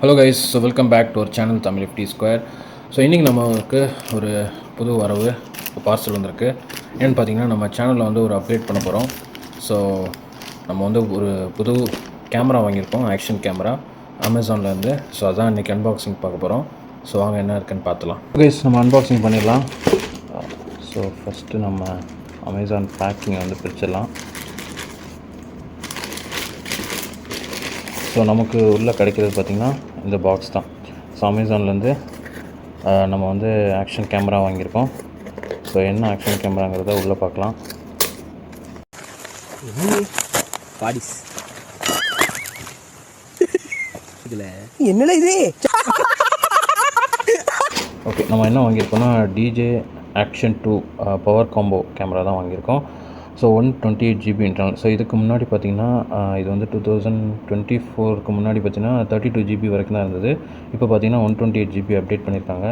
Hello guys, so welcome back to our channel Tamil FT square. So இன்றைக்கி நமக்கு ஒரு புது வரவு பார்சல் வந்திருக்கு. ஏன்னு பார்த்தீங்கன்னா, நம்ம சேனலில் வந்து ஒரு அப்டேட் பண்ண போகிறோம். ஸோ நம்ம வந்து ஒரு புது கேமரா வாங்கியிருக்கோம், ஆக்ஷன் கேமரா அமேசான்லேருந்து. ஸோ அதான் இன்றைக்கி அன்பாக்சிங் பார்க்க போகிறோம். ஸோ வாங்க என்ன இருக்குன்னு பார்த்துலாம். கைஸ், நம்ம அன்பாக்சிங் பண்ணிடலாம். ஸோ ஃபஸ்ட்டு நம்ம அமேசான் பேக்கிங்கை வந்து பிரிச்சிடலாம். ஸோ நமக்கு உள்ளே கிடைக்கிறது பார்த்திங்கன்னா இந்த பாக்ஸ் தான். ஸோ அமேசான்லேருந்து நம்ம வந்து ஆக்ஷன் கேமரா வாங்கியிருக்கோம். ஸோ என்ன ஆக்ஷன் கேமராங்கிறத உள்ளே பார்க்கலாம். என்னடா இது? ஓகே, நம்ம என்ன வாங்கியிருக்கோம்னா DJ Action 2 power combo camera தான் வாங்கியிருக்கோம். So 128 GB internal. ஸோ இதுக்கு முன்னாடி பார்த்திங்கன்னா இது வந்து 2024க்கு முன்னாடி பார்த்திங்கன்னா 32 GB வரைக்கும் தான் இருந்தது. இப்போ பார்த்திங்கன்னா 128 GB அப்டேட் பண்ணியிருக்காங்க.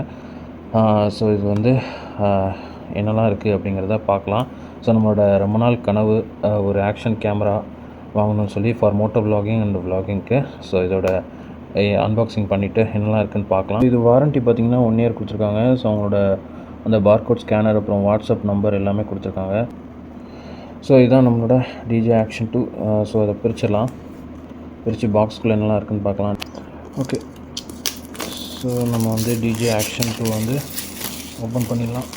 ஸோ இது வந்து என்னெல்லாம் இருக்குது அப்படிங்கிறத பார்க்கலாம். ஸோ நம்மளோட ரொம்ப நாள் கனவு ஒரு ஆக்ஷன் கேமரா வாங்கணும்னு சொல்லி ஃபார் மோட்டோ விலாகிங் அண்ட் விலாகிங்க்கு. ஸோ இதோட அன்பாக்சிங் பண்ணிவிட்டு என்னெல்லாம் இருக்குதுன்னு பார்க்கலாம். இது வாரண்ட்டி பார்த்திங்கன்னா 1 year கொடுத்துருக்காங்க. ஸோ அவங்களோட அந்த பார்கோட் ஸ்கேனர் அப்புறம் வாட்ஸ்அப் நம்பர் எல்லாமே கொடுத்துருக்காங்க. ஸோ இதுதான் நம்மளோட DJ Action 2. ஸோ அதை பிரிச்சிடலாம். பிரித்து பாக்ஸ்குள்ளே என்னெல்லாம் இருக்குதுன்னு பார்க்கலாம். ஓகே, ஸோ நம்ம வந்து DJ Action 2 வந்து ஓப்பன் பண்ணிடலாம்.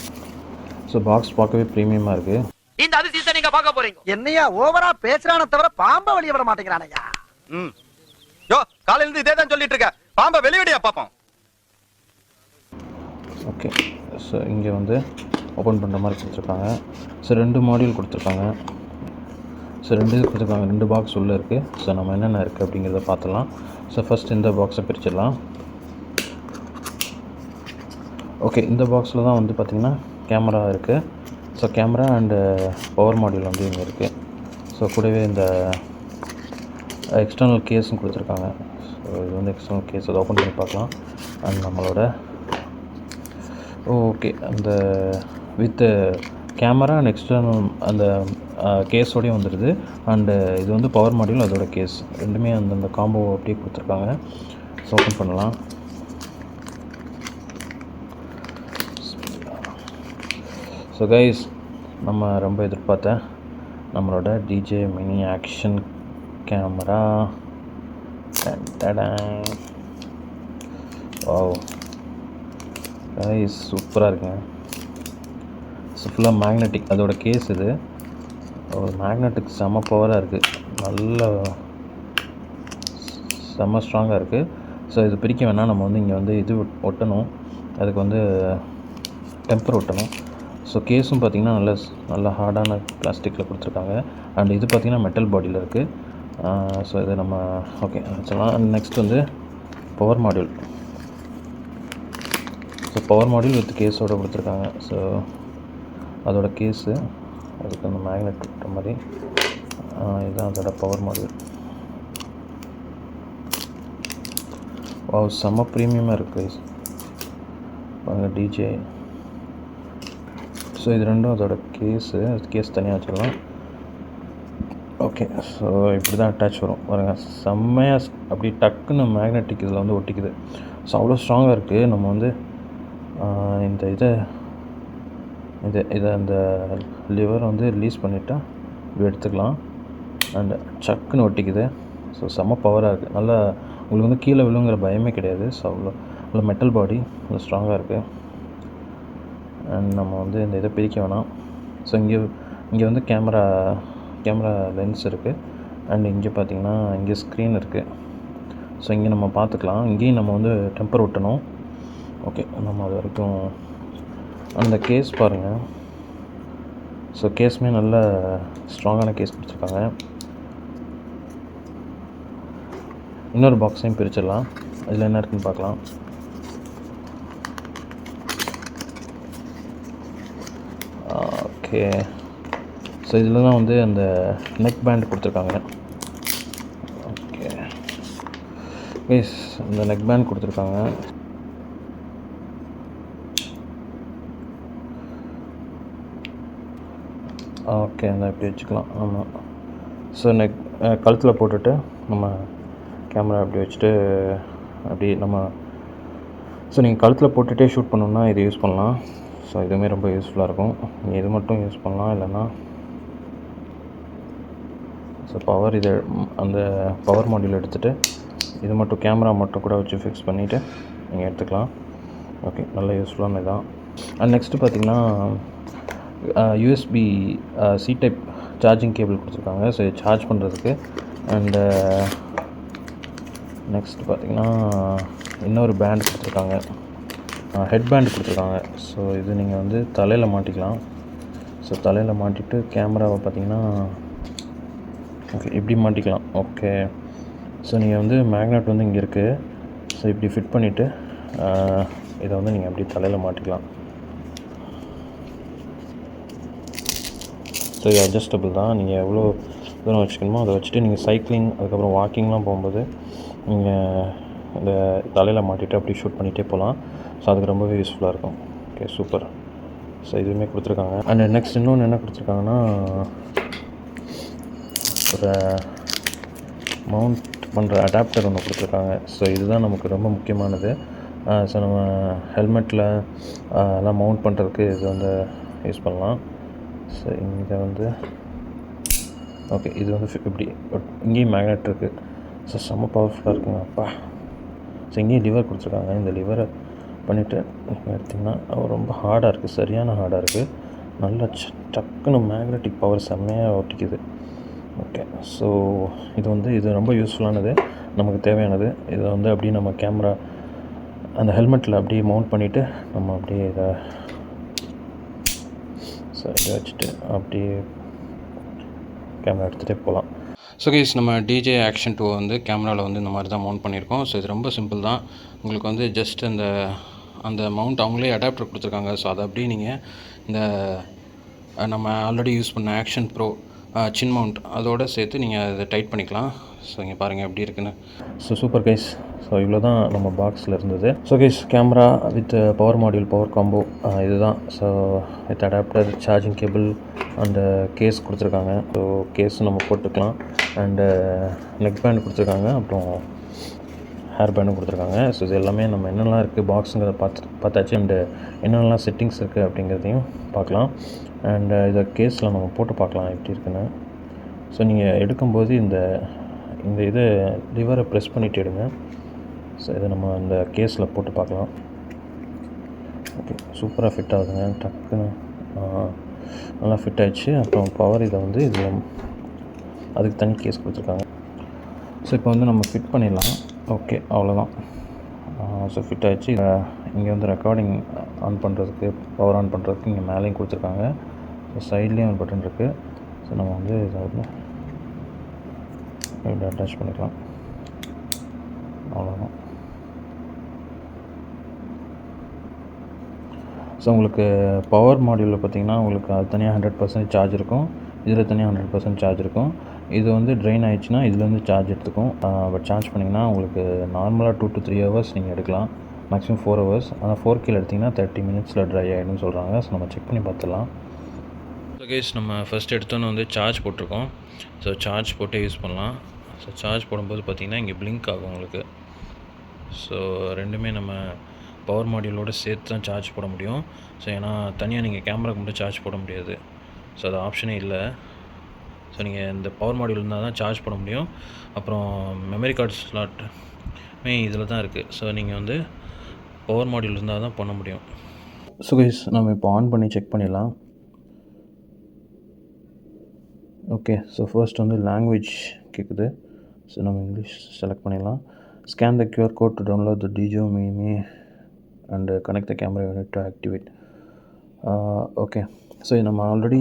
ஸோ பாக்ஸ் பார்க்கவே ப்ரீமியமாக இருக்குது. இந்த அதிசயத்தை நீங்க பார்க்க போறீங்க. என்னையா ஓவரா பேசுறானே தவிர பாம்பை வெளிய விட மாட்டேங்கிறானயா? யோ, காலையில இருந்து இதே தான் சொல்லிட்டு இருக்க. பாம்பை வெளியடியா பாப்போம். ஓகே, ஸோ இங்கே வந்து ஓப்பன் பண்ணுற மாதிரி கொடுத்துருக்காங்க. ஸோ 2 மாடியூல் கொடுத்துருக்காங்க. ஸோ 2 இது கொடுத்துருக்காங்க, 2 பாக்ஸ் உள்ளே இருக்குது. ஸோ நம்ம என்னென்ன இருக்குது அப்படிங்கிறத பார்த்துலாம். ஸோ ஃபஸ்ட் இந்த பாக்ஸை பிரிச்சிடலாம். ஓகே, இந்த பாக்ஸில் தான் வந்து பார்த்திங்கன்னா கேமரா இருக்குது. So camera and power module வந்து இங்கே இருக்குது. ஸோ கூடவே இந்த எக்ஸ்டர்னல் கேஸும் கொடுத்துருக்காங்க. ஸோ இது வந்து எக்ஸ்டர்னல் கேஸ், அதை ஓப்பன் பண்ணி பார்க்கலாம். அண்ட் நம்மளோட ஓகே, அந்த வித் கேமரா அண்ட் எக்ஸ்டர்னல் அந்த கேஸோடையும் வந்துடுது. அண்டு இது வந்து பவர் மாடியூல், அதோட கேஸ் ரெண்டுமே அந்தந்த காம்போ அப்படியே கொடுத்துருக்காங்க. ஸோ ஓப்பன் பண்ணலாம். ஸோ கைஸ், நம்ம ரொம்ப எதிர்பார்த்த நம்மளோட DJ மினி ஆக்ஷன் கேமரா. ஓ கைஸ், சூப்பராக இருக்குங்க. ஸோ ஃபுல்லாக மேக்னெட்டிக், அதோட கேஸ் இது. ஒரு மேக்னெட்டிக் செம்ம பவராக இருக்குது, நல்ல செம்ம ஸ்ட்ராங்காக இருக்குது. ஸோ இது பிரிக்க வேணால் நம்ம வந்து இங்கே வந்து இது ஒட்டணும், அதுக்கு வந்து டெம்பர் ஒட்டணும். ஸோ கேஸும் பார்த்திங்கன்னா நல்ல ஹார்டான பிளாஸ்டிக்கில் கொடுத்துருக்காங்க. அண்ட் இது பார்த்திங்கன்னா மெட்டல் பாடியில் இருக்குது. ஸோ இது நம்ம ஓகே வச்சலாம். அண்ட் நெக்ஸ்ட் வந்து power module. So power module with கேஸோடு கொடுத்துருக்காங்க. ஸோ அதோட கேஸு, அதுக்கு அந்த மேக்னெட் விட்ட மாதிரி இதுதான் அதோட பவர் மாடியூல். செம்ம ப்ரீமியமாக இருக்குது பாருங்கள் DJ. ஸோ இது ரெண்டும் அதோட கேஸு, கேஸ் தனியாக வச்சிடலாம். ஓகே, ஸோ இப்படி தான் அட்டாச் வரும் பாருங்கள். செம்மையாக அப்படி டக்குன்னு மேக்னெட்டிக் இதில் வந்து ஒட்டிக்குது. ஸோ அவ்வளோ ஸ்ட்ராங்காக இருக்குது. நம்ம வந்து இந்த இதை அந்த லிவர் வந்து ரிலீஸ் பண்ணிவிட்டா இப்படி எடுத்துக்கலாம். அண்ட் சக்குன்னு ஒட்டிக்குது. ஸோ செம்ம பவராக இருக்குது. நல்லா உங்களுக்கு வந்து கீழே விழுங்கிற பயமே கிடையாது. ஸோ அவ்வளோ மெட்டல் பாடி, அவ்வளோ ஸ்ட்ராங்காக இருக்குது. அண்ட் நம்ம வந்து இந்த இதை பிரிக்க வேணாம். ஸோ இங்கே வந்து கேமரா லென்ஸ் இருக்குது. அண்ட் இங்கே பார்த்திங்கன்னா இங்கே ஸ்க்ரீன் இருக்குது. ஸோ இங்கே நம்ம பார்த்துக்கலாம். இங்கேயும் நம்ம வந்து டெம்பர் ஒட்டணும். ஓகே, நம்ம அது வரைக்கும் அந்த கேஸ் பாருங்கள். ஸோ கேஸுமே நல்ல ஸ்ட்ராங்கான கேஸ் கொடுத்துருக்காங்க. இன்னொரு பாக்ஸையும் பிரிச்சிடலாம். அதில் என்ன இருக்குதுன்னு பார்க்கலாம். ஓகே, ஸோ இதில் தான் வந்து அந்த நெக் பேண்ட் கொடுத்துருக்காங்க. ஓகே கைஸ், இந்த நெக் பேண்ட் கொடுத்துருக்காங்க. ஓகே, அந்த இப்படி வச்சுக்கலாம். ஆமாம், ஸோ கழுத்தில் போட்டுட்டு நம்ம கேமரா அப்படி வச்சுட்டு அப்படியே நம்ம ஸோ நீங்கள் கழுத்தில் போட்டுகிட்டே ஷூட் பண்ணணுன்னா இது யூஸ் பண்ணலாம். ஸோ இதுவுமே ரொம்ப யூஸ்ஃபுல்லாக இருக்கும். நீங்கள் இது மட்டும் யூஸ் பண்ணலாம், இல்லைன்னா ஸோ பவர் இதை அந்த பவர் மாடியூல் எடுத்துகிட்டு இது மட்டும் கேமரா மட்டும் கூட வச்சு ஃபிக்ஸ் பண்ணிவிட்டு நீங்கள் எடுத்துக்கலாம். ஓகே, நல்ல யூஸ்ஃபுல்லான இதான். அண்ட் நெக்ஸ்ட்டு பார்த்திங்கன்னா USB C type charging cable கொடுத்துருக்காங்க. ஸோ இது சார்ஜ் பண்ணுறதுக்கு. அண்டு நெக்ஸ்ட்டு பார்த்திங்கன்னா இன்னொரு பேண்ட் கொடுத்துருக்காங்க, ஹெட் பேண்ட் கொடுத்துருக்காங்க. ஸோ இது நீங்கள் வந்து தலையில் மாட்டிக்கலாம். ஸோ தலையில் மாட்டிட்டு கேமராவை பார்த்திங்கன்னா ஓகே இப்படி மாட்டிக்கலாம். ஓகே, ஸோ நீங்கள் வந்து மேக்னெட் வந்து இங்கே இருக்குது. ஸோ இப்படி ஃபிட் பண்ணிவிட்டு இதை வந்து நீங்கள் அப்படி தலையில் மாட்டிக்கலாம். ஸோ இது அட்ஜஸ்டபிள் தான். நீங்கள் எவ்வளோ தூரம் வச்சுக்கணுமோ அதை வச்சுட்டு நீங்கள் சைக்கிளிங் அதுக்கப்புறம் வாக்கிங்லாம் போகும்போது நீங்கள் இந்த தலையில் மாட்டிட்டு அப்படி ஷூட் பண்ணிகிட்டே போகலாம். ஸோ அதுக்கு ரொம்பவே யூஸ்ஃபுல்லாக இருக்கும். Okay, super. ஸோ இதுவுமே கொடுத்துருக்காங்க. அண்ட் நெக்ஸ்ட் இன்னொன்று என்ன கொடுத்துருக்காங்கன்னா ஒரு மவுண்ட் பண்ணுற அடாப்டர் ஒன்று கொடுத்துருக்காங்க. ஸோ இதுதான் நமக்கு ரொம்ப முக்கியமானது. ஸோ நம்ம ஹெல்மெட்டில் எல்லாம் மவுண்ட் பண்ணுறதுக்கு இது வந்து யூஸ் பண்ணலாம். ஸோ இங்கே வந்து ஓகே இது வந்து இப்படி இங்கேயும் மேக்னெட் இருக்குது. ஸோ செம்ம பவர்ஃபுல்லாக இருக்குங்க அப்பா. ஸோ இங்கேயும் லிவர் கொடுத்துருக்காங்க. இந்த லிவரை பண்ணிவிட்டு நீங்கள் எடுத்திங்கன்னா ரொம்ப ஹார்டாக இருக்குது, சரியான ஹார்டாக இருக்குது. நல்லா டக்குன்னு மேக்னெட்டிக் பவர் செம்மையாக ஒட்டிக்குது. ஓகே, ஸோ இது ரொம்ப யூஸ்ஃபுல்லானது, நமக்கு தேவையானது. இதை வந்து அப்படியே நம்ம கேமரா அந்த ஹெல்மெட்டில் அப்படியே மவுண்ட் பண்ணிவிட்டு நம்ம அப்படியே இதை ஸோ இதை வச்சுட்டு அப்படியே கேமரா எடுத்துகிட்டே போகலாம். ஸோ கைஸ், நம்ம டிஜே ஆக்ஷன் 2 வந்து கேமராவில் வந்து இந்த மாதிரி தான் மவுண்ட் பண்ணியிருக்கோம். ஸோ இது ரொம்ப சிம்பிள் தான். உங்களுக்கு வந்து ஜஸ்ட் அந்த மவுண்ட் அவங்களே அடாப்டர் கொடுத்துருக்காங்க. ஸோ அதை அப்படியே நீங்கள் இந்த நம்ம ஆல்ரெடி யூஸ் பண்ண ஆக்ஷன் ப்ரோ சின் மவுண்ட் அதோடு சேர்த்து நீங்கள் அதை டைட் பண்ணிக்கலாம். ஸோ இங்கே பாருங்கள் எப்படி இருக்குன்னு. So super guys. ஸோ இவ்வளோ தான் நம்ம பாக்ஸில் இருந்தது. So guys, camera with power module, power combo இதுதான். So with adapter, charging cable and case கொடுத்துருக்காங்க. ஸோ கேஸ் நம்ம போட்டுக்கலாம். அண்டு நெக் பேண்ட் கொடுத்துருக்காங்க, அப்புறம் ஹேர் பேண்டும் கொடுத்துருக்காங்க. ஸோ இது எல்லாமே நம்ம என்னென்னலாம் இருக்குது பாக்ஸுங்கிறத பார்த்தாச்சு. அண்டு என்னென்னலாம் செட்டிங்ஸ் இருக்குது அப்படிங்கிறதையும் பார்க்கலாம். அண்டு இதை கேஸில் நம்ம போட்டு பார்க்கலாம் எப்படி இருக்குன்னு. ஸோ நீங்கள் எடுக்கும்போது இந்த இதை லிவரை ப்ரெஸ் பண்ணிவிட்டு எடுங்க. ஸோ இதை நம்ம இந்த கேஸில் போட்டு பார்க்கலாம். ஓகே, சூப்பராக ஃபிட் ஆகுதுங்க, டக்குன்னு நல்லா ஃபிட் ஆகிடுச்சு. அப்புறம் பவர் இதை வந்து இது அதுக்கு தனி கேஸ் கொடுத்துருக்காங்க. ஸோ இப்போ வந்து நம்ம ஃபிட் பண்ணிடலாம். ஓகே, அவ்வளோதான். ஸோ ஃபிட் ஆகிடுச்சு. இங்கே வந்து ரெக்கார்டிங் ஆன் பண்ணுறதுக்கு, பவர் ஆன் பண்ணுறதுக்கு இங்கே மேலேயும் கொடுத்துருக்காங்க. ஸோ சைட்லேயும் ஒரு பட்டன் இருக்குது. ஸோ நம்ம வந்து இதை வந்து இப்படி அட்டாச் பண்ணிக்கலாம். அவ்வளோதான். ஸோ உங்களுக்கு பவர் மாடியூலில் பார்த்திங்கன்னா உங்களுக்கு அது தனியாக 100% சார்ஜ் இருக்கும், இதில் தனியாக 100% சார்ஜ் இருக்கும். இது வந்து ட்ரெயின் ஆகிடுச்சுன்னா இதுலேருந்து சார்ஜ் எடுத்துக்கும். பட் சார்ஜ் பண்ணிங்கன்னா உங்களுக்கு நார்மலாக 2 to 3 hours நீங்கள் எடுக்கலாம், மேக்ஸிமம் 4 hours. ஆனால் 4K எடுத்திங்கன்னா 30 minutes ட்ரை ஆகிடும்னு சொல்கிறாங்க. ஸோ நம்ம செக் பண்ணி பார்த்துடலாம். ஸோ கைஸ், நம்ம ஃபஸ்ட் எடுத்தோன்னு வந்து சார்ஜ் போட்டிருக்கோம். ஸோ சார்ஜ் போட்டு யூஸ் பண்ணலாம். ஸோ சார்ஜ் போடும்போது பார்த்திங்கன்னா இங்கே பிளிங்க் ஆகும் உங்களுக்கு. ஸோ ரெண்டுமே நம்ம பவர் மாடியூலோடு சேர்த்து தான் சார்ஜ் போட முடியும். ஸோ ஏன்னா தனியாக நீங்கள் கேமராக்கு மட்டும் சார்ஜ் போட முடியாது. ஸோ அது ஆப்ஷனே இல்லை. ஸோ நீங்கள் இந்த பவர் மாடியூல் இருந்தால் தான் சார்ஜ் போட முடியும். அப்புறம் மெமரி கார்டு ஸ்லாட்டுமே இதில் தான் இருக்குது. ஸோ நீங்கள் வந்து பவர் மாடியூல் இருந்தால் தான் பண்ண முடியும். ஸோ கைஸ், நம்ம இப்போ ஆன் பண்ணி செக் பண்ணிடலாம். ஓகே, ஸோ ஃபர்ஸ்ட் வந்து லாங்குவேஜ் கேட்குது. ஸோ நம்ம இங்கிலீஷ் செலக்ட் பண்ணிடலாம். Scan the QR code to download the DJI Mini and connect the camera unit to activate. Okay, so இது நம்ம ஆல்ரெடி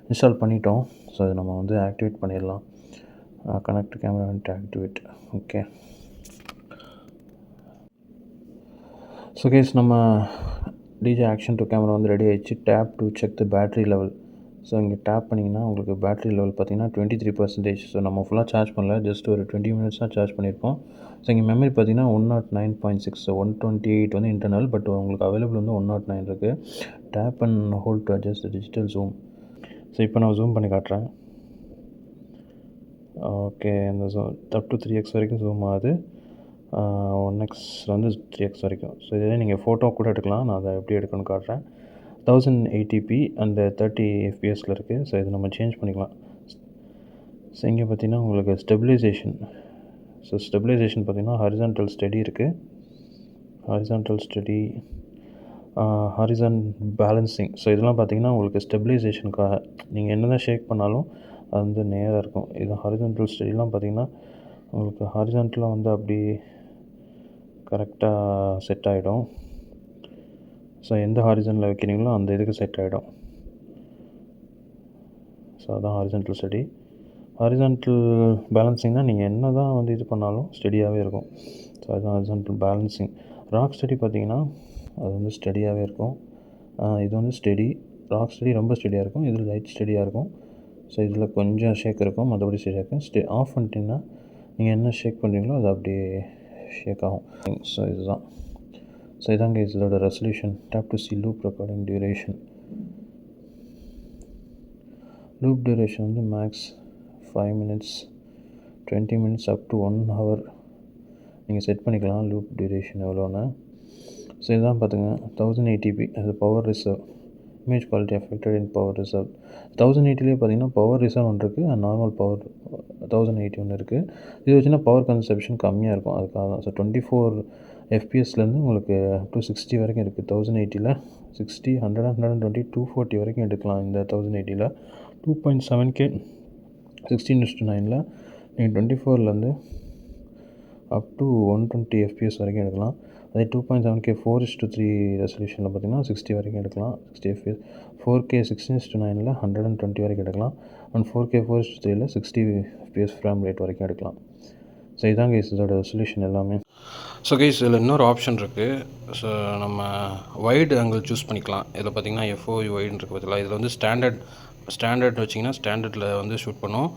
இன்ஸ்டால் பண்ணிட்டோம். ஸோ இது நம்ம வந்து ஆக்டிவேட் பண்ணிடலாம். Connect camera unit activate. Okay, so case நம்ம DJI Action 2 camera வந்து ready ஆகிடுச்சு. Tap to check the battery level. So இங்கே டேப் பண்ணிங்கன்னா உங்களுக்கு பேட்ரி லெவல் பார்த்திங்கன்னா 23%. ஸோ நம்ம ஃபுல்லாக சார்ஜ் பண்ணல, ஜஸ்ட் ஒரு 20 minutes தான் சார்ஜ் பண்ணியிருக்கோம். ஸோ இங்கே மெமரி பார்த்திங்கன்னா 109.6. ஸோ 128 வந்து இன்டர்னல், பட் உங்களுக்கு அவைலபிள் வந்து 109 இருக்குது. Tap and hold to adjust digital zoom. So இப்போ நான் ஜூம் பண்ணி காட்டுறேன். ஓகே, இந்த அப் டு 3x வரைக்கும் ஜூம் ஆகுது. 1x வந்து 3x வரைக்கும். ஸோ இதே நீங்கள் ஃபோட்டோ கூட எடுக்கலாம். நான் அதை எப்படி எடுக்கணும்னு காட்டுறேன். 1080p அண்ட் 30 fpsல இருக்குது. ஸோ இது நம்ம சேஞ்ச் பண்ணிக்கலாம். ஸோ இங்கே பார்த்தீங்கன்னா உங்களுக்கு ஸ்டெபிலைசேஷன். ஸோ ஸ்டெபிலைசேஷன் பார்த்தீங்கன்னா ஹாரிசான்டல் ஸ்டெடி இருக்குது. Horizontal steady, horizon balancing. So இதெல்லாம் பார்த்தீங்கன்னா உங்களுக்கு ஸ்டெபிலைசேஷனுக்காக நீங்கள் என்ன தான் ஷேக் பண்ணாலும் அது வந்து நேராக இருக்கும். இது ஹாரிசான்டல் ஸ்டெடிலாம் பார்த்தீங்கன்னா உங்களுக்கு ஹாரிசான்டலாக வந்து அப்படி கரெக்டாக செட் ஆகிடும். ஸோ எந்த ஹாரிசான்டில் வைக்கிறீங்களோ அந்த இதுக்கு செட் ஆகிடும். ஸோ அதுதான் ஹாரிசான்டல் ஸ்டெடி. ஹாரிசான்டல் பேலன்சிங்னால் நீங்கள் என்ன தான் வந்து இது பண்ணாலும் ஸ்டெடியாகவே இருக்கும். ஸோ அதுதான் ஹாரிசான்டல் பேலன்சிங். ராக் ஸ்டெடி பார்த்திங்கன்னா அது வந்து ஸ்டெடியாகவே இருக்கும். இது வந்து ஸ்டெடி. ராக் ஸ்டெடி ரொம்ப ஸ்டெடியாக இருக்கும். இதில் லைட் ஸ்டெடியாக இருக்கும். ஸோ இதில் கொஞ்சம் ஷேக் இருக்கும், மற்றபடி ஸ்டெடியாக இருக்கும். ஆஃப் பண்ணிட்டீங்கன்னா நீங்கள் என்ன ஷேக் பண்ணுறீங்களோ அது அப்படியே ஷேக் ஆகும். ஸோ இதுதான். ஸோ இதாங்க இதோட resolution. Tap to see loop recording duration. Loop duration வந்து max 5 minutes, 20 minutes up to 1 hour நீங்கள் செட் பண்ணிக்கலாம் லூப் டியூரேஷன் எவ்வளோன்னு. ஸோ இதுதான் பார்த்துங்க 1080p அது power reserve. Image quality affected in power reserve. 1080லேயே பார்த்தீங்கன்னா பவர் ரிசர்வ் ஒன்று இருக்குது, நார்மல் பவர் 1080 ஒன்று இருக்குது. இது வச்சுன்னா பவர் கன்சப்ஷன் கம்மியாக இருக்கும், அதுக்காக தான். ஸோ 24 fpsலேருந்து உங்களுக்கு அப் டு 60 வரைக்கும் இருக்குது. 1080ல் 60, 100, 120, 240 வரைக்கும் எடுக்கலாம். இந்த 1080ல் 2.7K 16:9ல் நீங்கள் 24லேருந்து அப் டு 120 fps வரைக்கும் எடுக்கலாம். அதே 2.7K 4:3 ரெசல்யூஷனில் பார்த்திங்கன்னா 60 வரைக்கும் எடுக்கலாம், 60 fps. 4K 16:9ல் 120 வரைக்கும் எடுக்கலாம். And 4K 4:3ல் 60 fps frame rate வரைக்கும் எடுக்கலாம். ஸோ இதாங்க இதோட ரெசல்யூஷன் எல்லாமே. ஸோ கைஸ் இதில் இன்னொரு ஆப்ஷன் இருக்குது. ஸோ நம்ம வைடு ஆங்கிள் சூஸ் பண்ணிக்கலாம். இதில் பார்த்திங்கன்னா FOV வைடுன்னு இருக்குது பார்த்தீங்களா. இதில் வந்து ஸ்டாண்டர்ட் வச்சிங்கன்னா ஸ்டாண்டர்டில் வந்து ஷூட் பண்ணும்.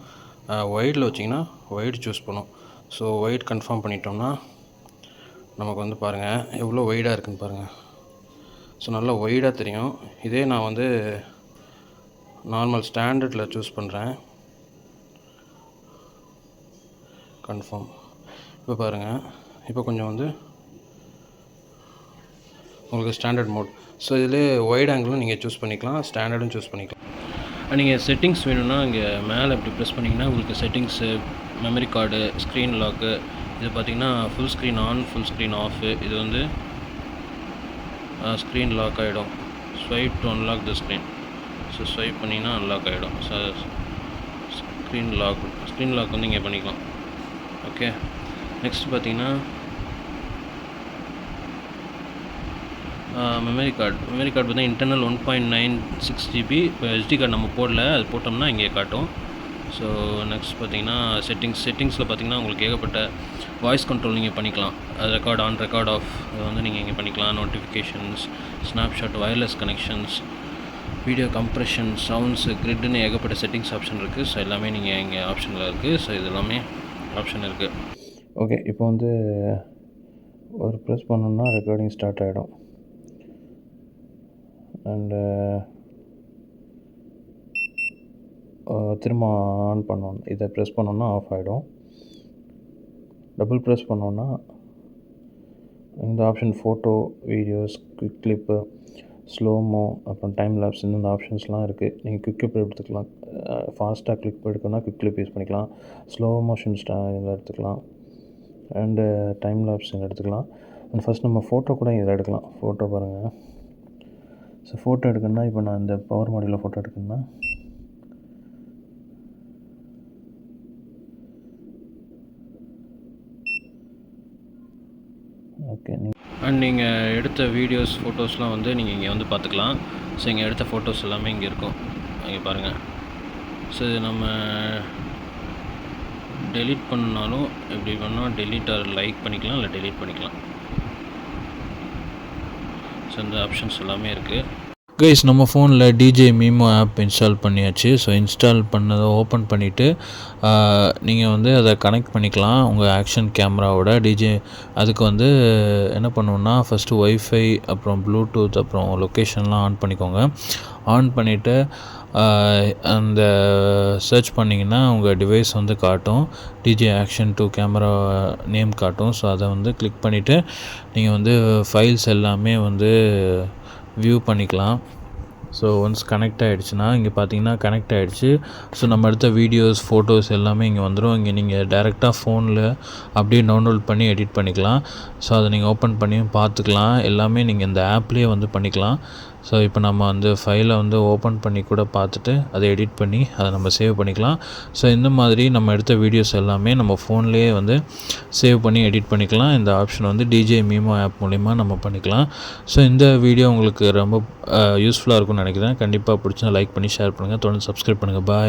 வைடில் வச்சிங்கன்னா வைடு சூஸ் பண்ணும். ஸோ வைட் கன்ஃபார்ம் பண்ணிட்டோம்னா நமக்கு வந்து பாருங்கள் எவ்வளோ வைடாக இருக்குதுன்னு பாருங்கள். ஸோ நல்லா வைடாக தெரியும். இதே நான் வந்து நார்மல் ஸ்டாண்டர்டில் சூஸ் பண்ணுறேன். கன்ஃபார்ம். இப்போ பாருங்கள், இப்போ கொஞ்சம் வந்து உங்களுக்கு ஸ்டாண்டர்ட் மோட். ஸோ இதிலே வைட் ஆங்கிளும் நீங்கள் சூஸ் பண்ணிக்கலாம், ஸ்டாண்டர்டும் சூஸ் பண்ணிக்கலாம். நீங்கள் செட்டிங்ஸ் வேணும்னா இங்கே மேலே இப்படி ப்ரெஸ் பண்ணிங்கன்னா உங்களுக்கு settings, memory card, screen lock, இது பார்த்திங்கன்னா full screen on, full screen off. இது வந்து ஸ்க்ரீன் லாக் ஆகிடும். Swipe to unlock the screen. So swipe பண்ணிங்கன்னா அன்லாக் ஆகிடும். ஸோ ஸ்க்ரீன் லாக் வந்து இங்கே பண்ணிக்கலாம். ஓகே, நெக்ஸ்ட் பார்த்திங்கன்னா மெமரி கார்டு பார்த்தீங்கன்னா இன்டர்னல் 1.96 GB. இப்போ SD கார்டு நம்ம போடல, அது போட்டோம்னா இங்கே காட்டும். ஸோ நெக்ஸ்ட் பார்த்தீங்கன்னா செட்டிங்ஸில் பார்த்தீங்கன்னா உங்களுக்கு ஏகப்பட்ட வாய்ஸ் கண்ட்ரோல் நீங்கள் பண்ணிக்கலாம். அது ரெக்கார்ட் ஆன், ரெக்கார்ட் ஆஃப், அது வந்து நீங்கள் இங்கே பண்ணிக்கலாம். Notifications, snapshot, wireless connections, video compression, sounds, கிரிட்னு ஏகப்பட்ட செட்டிங்ஸ் ஆப்ஷன் இருக்குது. ஸோ எல்லாமே நீங்கள் இங்கே ஆப்ஷனில் இருக்குது. ஸோ இது எல்லாமே ஆப்ஷன் இருக்குது. ஓகே, இப்போ வந்து ஒரு ப்ரெஸ் பண்ணோம்னா ரெக்கார்டிங் ஸ்டார்ட் ஆகிடும். அண்டு திரும்ப ஆன் பண்ணணும். இதை ப்ரெஸ் பண்ணோன்னா ஆஃப் ஆகிடும். டபுள் ப்ரெஸ் பண்ணோன்னா இந்த option photo, videos, quick clip, slo-mo, அப்புறம் டைம் லேப்ஸ், இந்த ஆப்ஷன்ஸ்லாம் இருக்குது. நீங்கள் குவிக் கிளிப் எடுத்துக்கலாம். ஃபாஸ்ட்டாக கிளிப் எடுக்கணும்னா குவிக் கிளிப் யூஸ் பண்ணிக்கலாம். ஸ்லோ மோஷன் இதில் எடுத்துக்கலாம். அண்டு டைம் லேப்ஸ் இதில் எடுத்துக்கலாம். அண்ட் ஃபஸ்ட் நம்ம ஃபோட்டோ கூட இதில் எடுக்கலாம். ஃபோட்டோ பாருங்கள். ஸோ ஃபோட்டோ எடுக்கணுன்னா இப்போ நான் இந்த பவர் மாடியில் ஃபோட்டோ எடுக்கணுன்னா ஓகே. அண்ட் நீங்கள் எடுத்த வீடியோஸ், ஃபோட்டோஸ்லாம் வந்து நீங்கள் இங்கே வந்து பார்த்துக்கலாம். ஸோ இங்கே எடுத்த ஃபோட்டோஸ் எல்லாமே இங்கே இருக்கும். இங்கே பாருங்கள். ஸோ இது நம்ம டெலீட் பண்ணாலும் எப்படி பண்ணால் டெலீட் ஆர் லைக் பண்ணிக்கலாம், இல்லை டெலீட் பண்ணிக்கலாம். ஸோ இந்த ஆப்ஷன்ஸ் எல்லாமே இருக்குது. கைஸ், நம்ம ஃபோனில் டிஜே மீமோ ஆப் இன்ஸ்டால் பண்ணியாச்சு. ஸோ இன்ஸ்டால் பண்ணதை ஓப்பன் பண்ணிவிட்டு நீங்கள் வந்து அதை கனெக்ட் பண்ணிக்கலாம் உங்கள் ஆக்ஷன் கேமராவோட. டிஜே அதுக்கு வந்து என்ன பண்ணுவோன்னா ஃபஸ்ட்டு ஒய்ஃபை, அப்புறம் ப்ளூடூத், அப்புறம் லொக்கேஷன்லாம் ஆன் பண்ணிக்கோங்க. ஆன் பண்ணிவிட்டு அந்த சர்ச் பண்ணிங்கன்னா உங்கள் டிவைஸ் வந்து காட்டும், டிஜே ஆக்ஷன் 2 கேமரா நேம் காட்டும். ஸோ அதை வந்து கிளிக் பண்ணிவிட்டு நீங்கள் வந்து ஃபைல்ஸ் எல்லாமே வந்து வியூ பண்ணிக்கலாம். ஸோ ஒன்ஸ் கனெக்ட் ஆகிடுச்சுன்னா இங்கே பார்த்தீங்கன்னா கனெக்ட் ஆகிடுச்சு. ஸோ நம்ம எடுத்த வீடியோஸ், ஃபோட்டோஸ் எல்லாமே இங்கே வந்துடும். இங்கே நீங்கள் டேரெக்டாக ஃபோனில் அப்படியே டவுன்லோட் பண்ணி எடிட் பண்ணிக்கலாம். ஸோ அதை நீங்கள் ஓப்பன் பண்ணியும் பார்த்துக்கலாம். எல்லாமே நீங்கள் இந்த ஆப்லேயே வந்து பண்ணிக்கலாம். ஸோ இப்போ நம்ம அந்த ஃபைலை வந்து ஓப்பன் பண்ணி கூட பார்த்துட்டு அதை எடிட் பண்ணி அதை நம்ம சேவ் பண்ணிக்கலாம். ஸோ இந்த மாதிரி நம்ம எடுத்த வீடியோஸ் எல்லாமே நம்ம ஃபோன்லேயே வந்து சேவ் பண்ணி எடிட் பண்ணிக்கலாம். இந்த ஆப்ஷன் வந்து டிஜே மீமோ ஆப் மூலிமா நம்ம பண்ணிக்கலாம். ஸோ இந்த வீடியோ உங்களுக்கு ரொம்ப யூஸ்ஃபுல்லாக இருக்கும்னு நினைக்கிறேன். கண்டிப்பாக பிடிச்சா லைக் பண்ணி ஷேர் பண்ணுங்கள். தொடர்ந்து சப்ஸ்கிரைப் பண்ணுங்கள். பாய்.